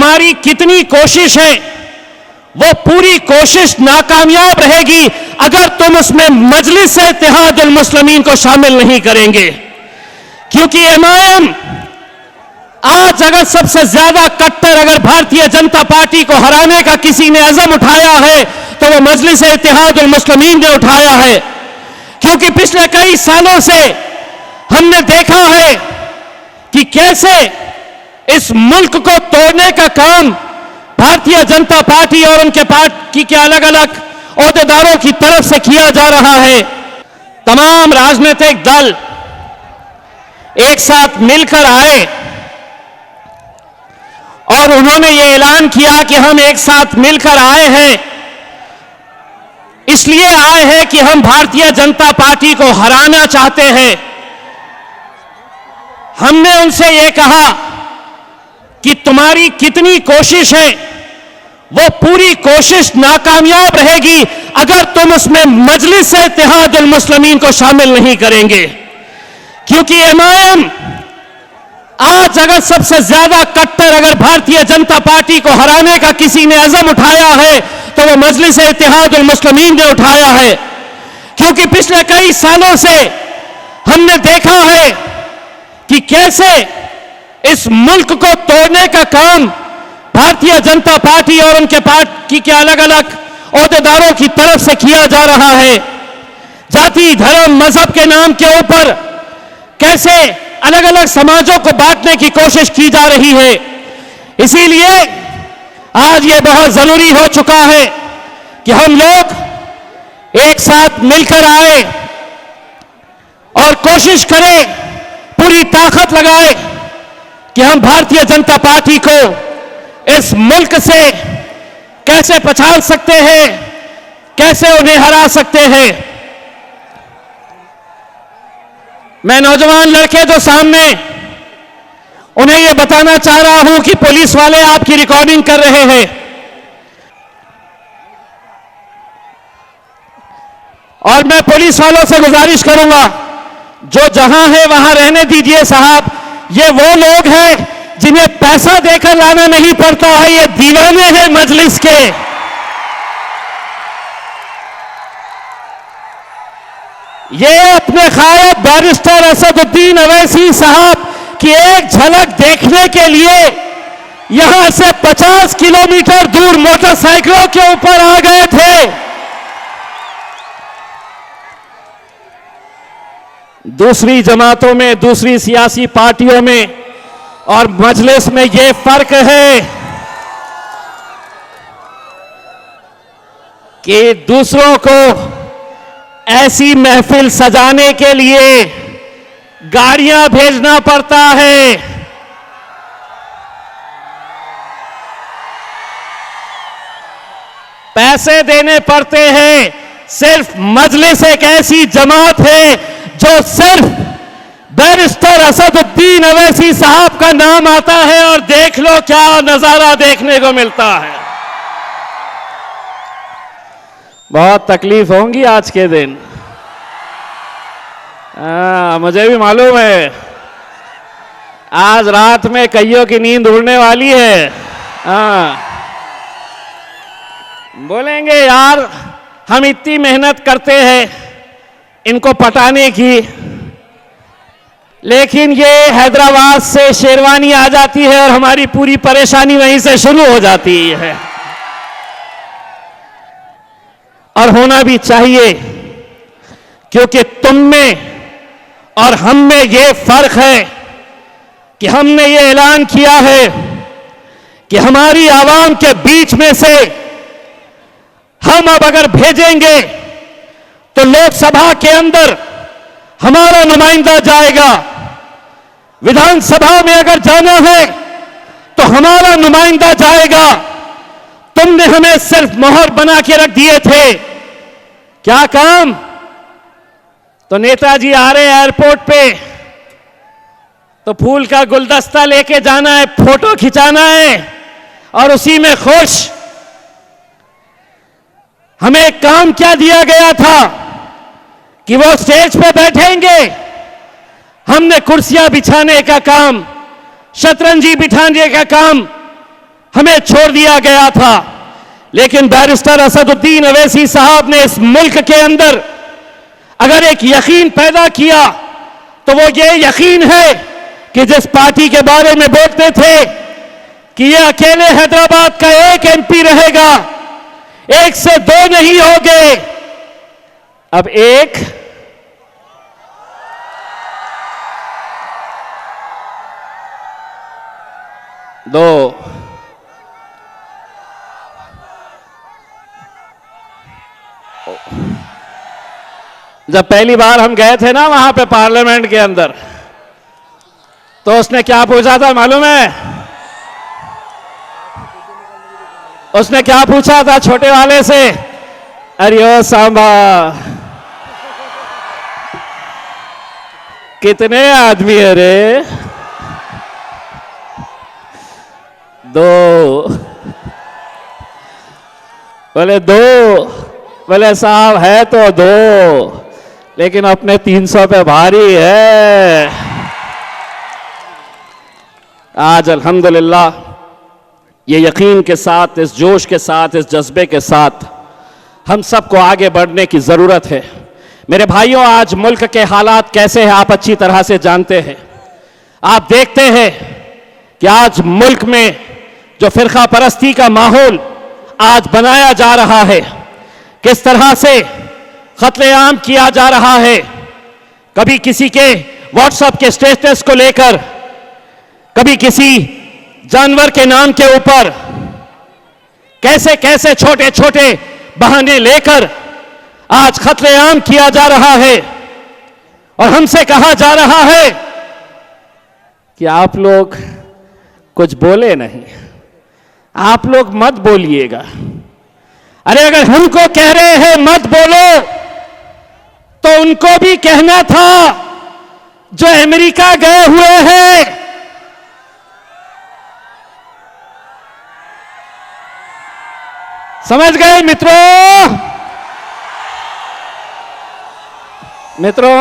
तुम्हारी कितनी कोशिश है वो पूरी कोशिश नाकामयाब रहेगी अगर तुम उसमें मजलिस इत्तेहादुल मुस्लिमीन को शामिल नहीं करेंगे। क्योंकि एमआईएम आज अगर सबसे ज्यादा कट्टर अगर भारतीय जनता पार्टी को हराने का किसी ने अज़म उठाया है तो वो मजलिस इत्तेहादुल मुस्लिमीन ने उठाया है। क्योंकि पिछले कई सालों से हमने देखा है कि कैसे इस मुल्क को तोड़ने का काम भारतीय जनता पार्टी और उनके पार्टी के अलग अलग ओहदेदारों की तरफ से किया जा रहा है। तमाम राजनीतिक दल एक साथ मिलकर आए और उन्होंने ये ऐलान किया कि हम एक साथ मिलकर आए हैं, इसलिए आए हैं कि हम भारतीय जनता पार्टी को हराना चाहते हैं। हमने उनसे ये कहा कि तुम्हारी कितनी कोशिश है वो पूरी कोशिश नाकामयाब रहेगी अगर तुम उसमें मजलिस इत्तेहादुल मुस्लिमीन को शामिल नहीं करेंगे। क्योंकि एमआईएम आज अगर सबसे ज्यादा कट्टर अगर भारतीय जनता पार्टी को हराने का किसी ने अज़म उठाया है तो वो मजलिस इत्तेहादुल मुस्लिमीन ने उठाया है। क्योंकि पिछले कई सालों से हमने देखा है कि कैसे इस मुल्क को तोड़ने का काम भारतीय जनता पार्टी और उनके पार्टी के अलग अलग ओहदेदारों की तरफ से किया जा रहा है। जाति धर्म मजहब के नाम के ऊपर कैसे अलग अलग समाजों को बांटने की कोशिश की जा रही है। इसीलिए आज ये बहुत जरूरी हो चुका है कि हम लोग एक साथ मिलकर आए और कोशिश करें, पूरी ताकत लगाए कि हम भारतीय जनता पार्टी को इस मुल्क से कैसे पछाड़ सकते हैं, कैसे उन्हें हरा सकते हैं। मैं नौजवान लड़के जो सामने, उन्हें यह बताना चाह रहा हूं कि पुलिस वाले आपकी रिकॉर्डिंग कर रहे हैं और मैं पुलिस वालों से गुजारिश करूंगा जो जहां है वहां रहने दीजिए साहब। ये वो लोग हैं जिन्हें पैसा देकर लाना नहीं पड़ता है, ये दीवाने हैं मजलिस के। ये अपने ख्वाब बैरिस्टर असदुद्दीन अवैसी साहब की एक झलक देखने के लिए यहां से 50 किलोमीटर दूर मोटरसाइकिलों के ऊपर आ गए थे। दूसरी जमातों में, दूसरी सियासी पार्टियों में और मजलिस में ये फर्क है कि दूसरों को ऐसी महफिल सजाने के लिए गाड़ियां भेजना पड़ता है। पैसे देने पड़ते हैं। सिर्फ मजलिस एक ऐसी जमात है जो सिर्फ बैरिस्टर असदुद्दीन अवैसी साहब का नाम आता है और देख लो क्या नजारा देखने को मिलता है। बहुत तकलीफ होंगी आज के दिन। मुझे भी मालूम है आज रात में कईयों की नींद उड़ने वाली है। बोलेंगे यार हम इतनी मेहनत करते हैं इनको पटाने की, लेकिन ये हैदराबाद से शेरवानी आ जाती है और हमारी पूरी परेशानी वहीं से शुरू हो जाती है। और होना भी चाहिए, क्योंकि तुम में और हम में ये फर्क है कि हमने ये ऐलान किया है कि हमारी आवाम के बीच में से हम अब अगर भेजेंगे तो लोकसभा के अंदर हमारा नुमाइंदा जाएगा, विधानसभा में अगर जाना है तो हमारा नुमाइंदा जाएगा। तुमने हमें सिर्फ मोहर बना के रख दिए थे। क्या काम? तो नेताजी आ रहे एयरपोर्ट पे तो फूल का गुलदस्ता लेके जाना है, फोटो खिंचाना है और उसी में खुश। हमें काम क्या दिया गया था कि वो स्टेज पे बैठेंगे, हमने कुर्सियां बिछाने का काम, शतरंजी बिठाने का काम हमें छोड़ दिया गया था। लेकिन बैरिस्टर असदुद्दीन अवैसी साहब ने इस मुल्क के अंदर अगर एक यकीन पैदा किया तो वो ये यकीन है कि जिस पार्टी के बारे में बोलते थे कि ये अकेले हैदराबाद का एक एमपी रहेगा, एक से दो नहीं होंगे, अब एक, दो, जब पहली बार हम गए थे ना वहां पे पार्लियामेंट के अंदर, तो उसने क्या पूछा था मालूम है? उसने क्या पूछा था छोटे वाले से? अरे ओ सांबा, कितने आदमी है रे? दो। बोले दो। बोले साहब है तो दो, लेकिन अपने 300 पे भारी है। आज अल्हम्दुलिल्लाह ये यकीन के साथ, इस जोश के साथ, इस जज्बे के साथ हम सबको आगे बढ़ने की जरूरत है। मेरे भाइयों, आज मुल्क के हालात कैसे हैं आप अच्छी तरह से जानते हैं। आप देखते हैं कि आज मुल्क में जो फिरका परस्ती का माहौल आज बनाया जा रहा है, किस तरह से कत्लेआम किया जा रहा है, कभी किसी के व्हाट्सएप के स्टेटस को लेकर, कभी किसी जानवर के नाम के ऊपर, कैसे कैसे छोटे छोटे बहाने लेकर आज कत्लेआम किया जा रहा है। और हमसे कहा जा रहा है कि आप लोग कुछ बोले नहीं, आप लोग मत बोलिएगा। अरे अगर हमको कह रहे हैं मत बोलो, तो उनको भी कहना था जो अमेरिका गए हुए हैं। समझ गए मित्रों? मित्रों,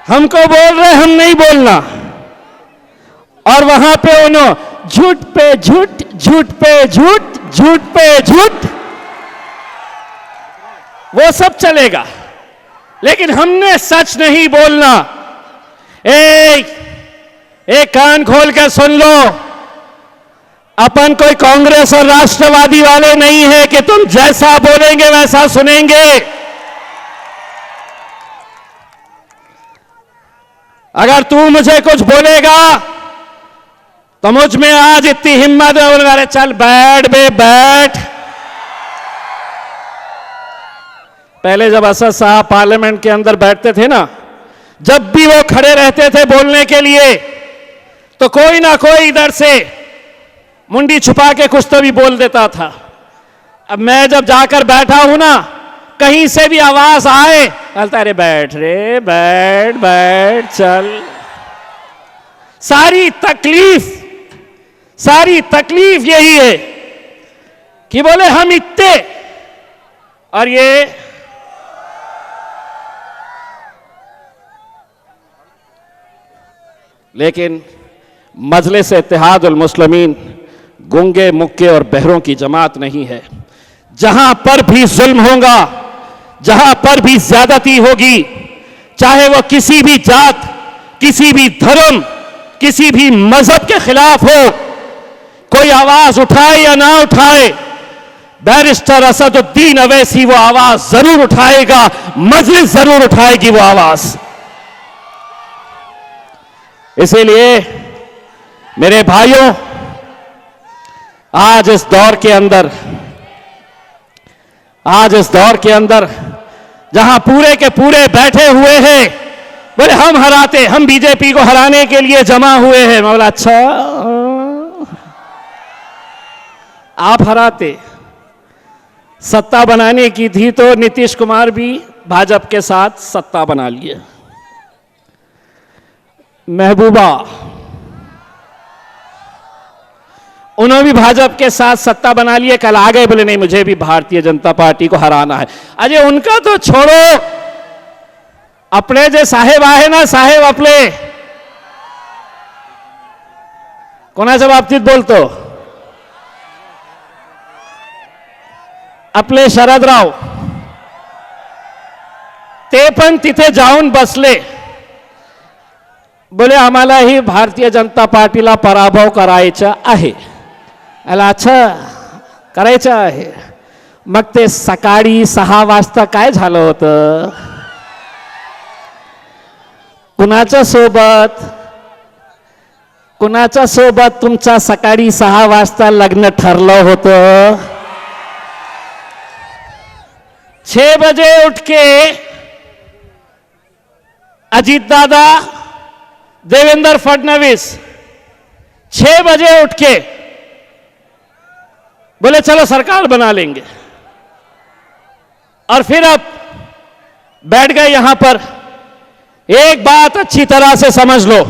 हमको बोल रहे हम नहीं बोलना, और वहां पे उन्होंने झूठ पे झूठ, झूठ पे झूठ, झूठ पे झूठ, वो सब चलेगा, लेकिन हमने सच नहीं बोलना। एक कान खोल कर सुन लो, अपन कोई कांग्रेस और राष्ट्रवादी वाले नहीं है कि तुम जैसा बोलेंगे वैसा सुनेंगे। अगर तू मुझे कुछ बोलेगा तो मुझ में आज इतनी हिम्मत है, अरे चल बैठ बे बैठ। पहले जब असद साहब पार्लियामेंट के अंदर बैठते थे ना, जब भी वो खड़े रहते थे बोलने के लिए, तो कोई ना कोई इधर से मुंडी छुपा के कुछ तो भी बोल देता था। अब मैं जब जाकर बैठा हूं ना, कहीं से भी आवाज आए, बोलता अरे बैठ रे, बैठ बैठ चल। सारी तकलीफ यही है कि बोले हम इतने, और ये लेकिन मजलिस इत्तेहादुल मुस्लिमीन गूंगे, मुक्के और बहरों की जमात नहीं है। जहां पर भी जुल्म होगा, जहां पर भी ज्यादती होगी, चाहे वो किसी भी जात, किसी भी धर्म, किसी भी मजहब के खिलाफ हो, कोई आवाज उठाए या ना उठाए, बैरिस्टर असदुद्दीन अवैसी वो आवाज जरूर उठाएगा, मजलिस जरूर उठाएगी वो आवाज। इसीलिए मेरे भाइयों, आज इस दौर के अंदर जहां पूरे के पूरे बैठे हुए हैं, बोले हम बीजेपी को हराने के लिए जमा हुए हैं। मैं बोला अच्छा, आप हराते, सत्ता बनाने की थी तो नीतीश कुमार भी भाजपा के साथ सत्ता बना लिए, महबूबा उन्होंने भी भाजपा के साथ सत्ता बना लिए, कल आ गए बोले नहीं मुझे भी भारतीय जनता पार्टी को हराना है। अजय उनका तो छोड़ो, अपने जो साहेब आए ना, साहेब अपने कोणाच्या बाबतीत बोलतो? आपले शरदराव, ते पण तिथे जाऊन बसले, बोले आम्हालाही भारतीय जनता पार्टीला पराभव करायचा आहे. अच्छा, करायचं आहे. मग ते सकाळी 6 वाजता काय झालं होतं? कुणाच्या सोबत तुमचा सकाळी 6 वाजता लग्न ठरलं होतं? 6 बजे उठ के अजीत दादा, देवेंद्र फडणवीस 6 बजे उठ के बोले चलो सरकार बना लेंगे, और फिर अब बैठ गए यहां पर. एक बात अच्छी तरह से समझ लो,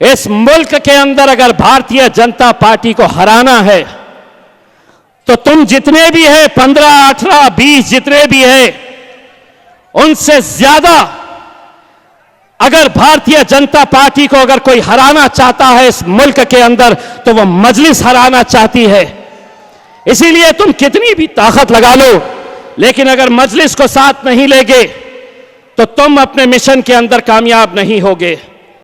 इस मुल्क के अंदर अगर भारतीय जनता पार्टी को हराना है तो तुम जितने भी हैं 15, 18, 20 जितने भी हैं, उनसे ज्यादा अगर भारतीय जनता पार्टी को अगर कोई हराना चाहता है इस मुल्क के अंदर, तो वह मजलिस हराना चाहती है. इसीलिए तुम कितनी भी ताकत लगा लो, लेकिन अगर मजलिस को साथ नहीं लेगे तो तुम अपने मिशन के अंदर कामयाब नहीं होगे.